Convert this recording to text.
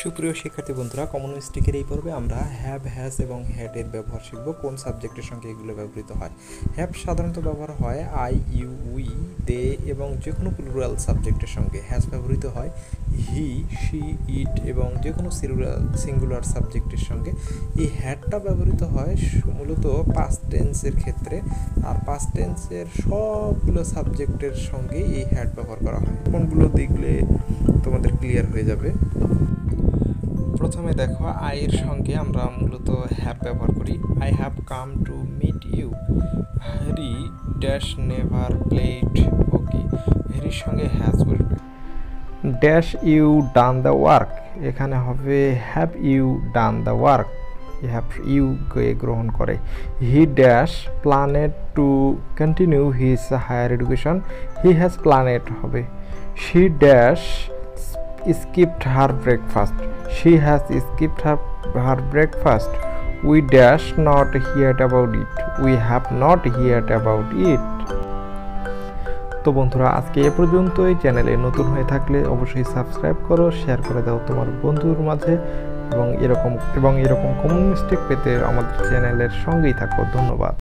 সুপ্রিয় শিক্ষার্থী বন্ধুরা, কমন মিস্টেকের এই পর্বে আমরা হ্যাভ, হ্যাজ এবং হ্যাড এর ব্যবহার শিখব। কোন সাবজেক্টের সঙ্গে এগুলো ব্যবহৃত হয়। হ্যাভ সাধারণত ব্যবহার হয় আই, ইউ, উই, দে এবং যে কোনো প্লুরাল সাবজেক্টের সঙ্গে। হ্যাজ ব্যবহৃত হয় হি, শি, ইট এবং যে কোনো সিঙ্গুলার সাবজেক্টের সঙ্গে। এই হ্যাডটা ব্যবহৃত হয় মূলত পাস্ট টেন্সের ক্ষেত্রে, আর পাস্ট টেন্সের সবগুলো সাবজেক্টের সঙ্গে এই হ্যাড ব্যবহার করা হয়। কোনগুলো দেখলে তোমাদের ক্লিয়ার হয়ে যাবে। প্রথমে দেখো, আইয়ের সঙ্গে আমরা মূলত হ্যাভ ব্যবহার করি। I have come to meet you. Harry dash never played hockey. হ্যারির সঙ্গে হ্যাজ বসবে। Dash you done the work, এখানে হবে have you done the work. Have you কে গ্রহণ করে। He dash planned to continue his higher education. He has planned হবে। She dash skipped her breakfast. She has skipped her breakfast. We dash not heard about it. We have not heard about it. তো বন্ধুরা, আজকে এ পর্যন্তই। চ্যানেলে নতুন হয়ে থাকলে অবশ্যই সাবস্ক্রাইব করো, শেয়ার করে দাও তোমার বন্ধুর মাঝে এবং এরকম কমন মিস্টেক পেতে আমাদের চ্যানেলের সঙ্গেই থাকো। ধন্যবাদ।